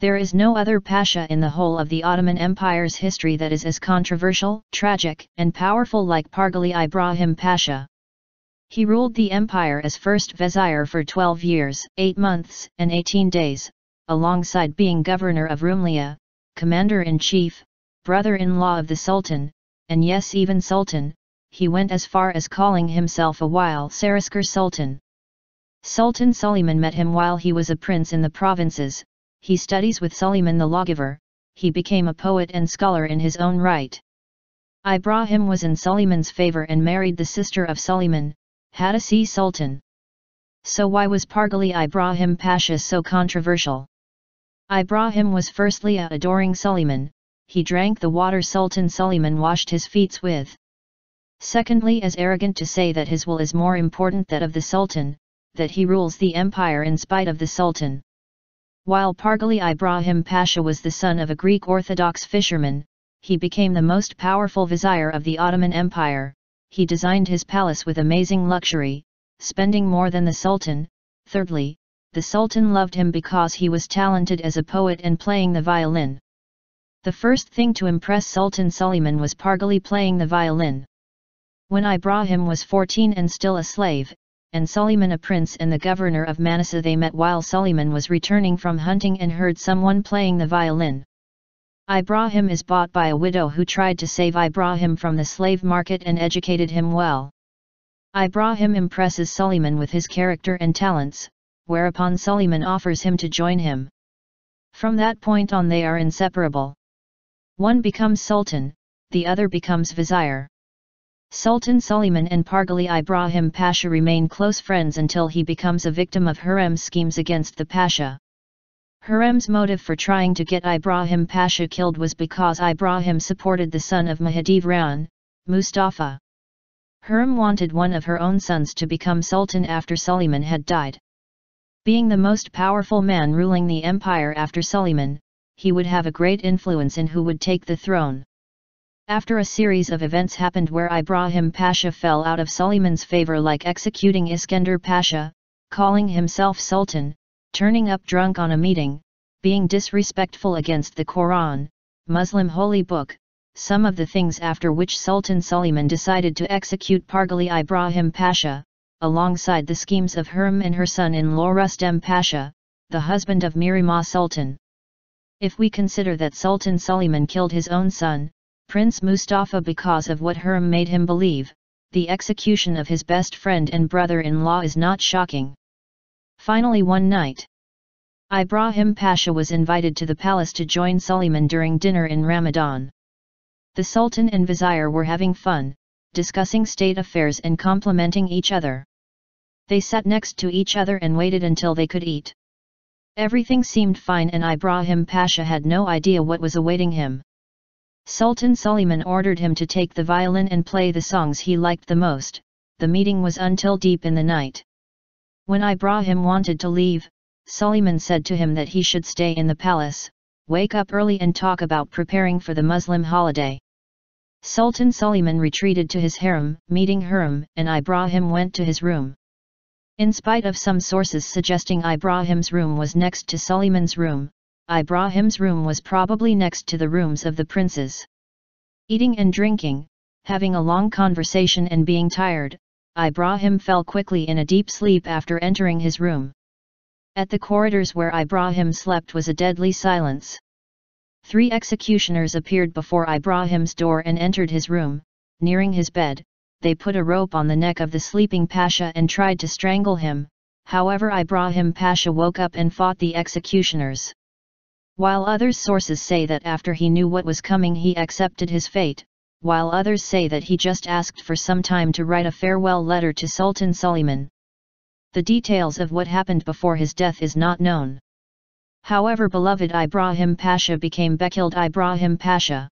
There is no other pasha in the whole of the Ottoman Empire's history that is as controversial, tragic, and powerful like Pargali Ibrahim Pasha. He ruled the empire as first vizier for 12 years, 8 months, and 18 days, alongside being governor of Rumlia, commander-in-chief, brother-in-law of the Sultan, and yes, even Sultan. He went as far as calling himself a while Saraskar Sultan. Sultan Suleiman met him while he was a prince in the provinces. He studies with Suleiman the lawgiver. He became a poet and scholar in his own right. Ibrahim was in Suleiman's favor and married the sister of Suleiman, Hadasi Sultan. So why was Pargali Ibrahim Pasha so controversial? Ibrahim was firstly adoring Suleiman. He drank the water Sultan Suleiman washed his feet with. Secondly, as arrogant to say that his will is more important than that of the Sultan, that he rules the empire in spite of the Sultan. While Pargali Ibrahim Pasha was the son of a Greek Orthodox fisherman, he became the most powerful vizier of the Ottoman Empire. He designed his palace with amazing luxury, spending more than the Sultan. Thirdly, the Sultan loved him because he was talented as a poet and playing the violin. The first thing to impress Sultan Suleiman was Pargali playing the violin. When Ibrahim was 14 and still a slave, and Suleiman a prince and the governor of Manisa, they met while Suleiman was returning from hunting and heard someone playing the violin. Ibrahim is bought by a widow who tried to save Ibrahim from the slave market and educated him well. Ibrahim impresses Suleiman with his character and talents, whereupon Suleiman offers him to join him. From that point on they are inseparable. One becomes Sultan, the other becomes vizier. Sultan Suleiman and Pargali Ibrahim Pasha remain close friends until he becomes a victim of Hurrem's schemes against the Pasha. Hurrem's motive for trying to get Ibrahim Pasha killed was because Ibrahim supported the son of Mahidevran, Mustafa. Hurrem wanted one of her own sons to become Sultan after Suleiman had died. Being the most powerful man ruling the empire after Suleiman, he would have a great influence in who would take the throne. After a series of events happened where Ibrahim Pasha fell out of Suleiman's favor, like executing Iskender Pasha, calling himself Sultan, turning up drunk on a meeting, being disrespectful against the Quran, Muslim holy book, some of the things after which Sultan Suleiman decided to execute Pargali Ibrahim Pasha, alongside the schemes of Hurrem and her son-in-law Rustem Pasha, the husband of Mirima Sultan. If we consider that Sultan Suleiman killed his own son, Prince Mustafa, because of what Hurrem made him believe, the execution of his best friend and brother-in-law is not shocking. Finally, one night, Ibrahim Pasha was invited to the palace to join Suleiman during dinner in Ramadan. The Sultan and Vizier were having fun, discussing state affairs and complimenting each other. They sat next to each other and waited until they could eat. Everything seemed fine and Ibrahim Pasha had no idea what was awaiting him. Sultan Suleiman ordered him to take the violin and play the songs he liked the most. The meeting was until deep in the night. When Ibrahim wanted to leave, Suleiman said to him that he should stay in the palace, wake up early and talk about preparing for the Muslim holiday. Sultan Suleiman retreated to his harem, meeting Hurrem, and Ibrahim went to his room. In spite of some sources suggesting Ibrahim's room was next to Suleiman's room, Ibrahim's room was probably next to the rooms of the princes. Eating and drinking, having a long conversation and being tired, Ibrahim fell quickly in a deep sleep after entering his room. At the corridors where Ibrahim slept was a deadly silence. 3 executioners appeared before Ibrahim's door and entered his room. Nearing his bed, they put a rope on the neck of the sleeping Pasha and tried to strangle him. However, Ibrahim Pasha woke up and fought the executioners. While other sources say that after he knew what was coming he accepted his fate, while others say that he just asked for some time to write a farewell letter to Sultan Suleiman. The details of what happened before his death is not known. However, beloved Ibrahim Pasha became Bekiled Ibrahim Pasha.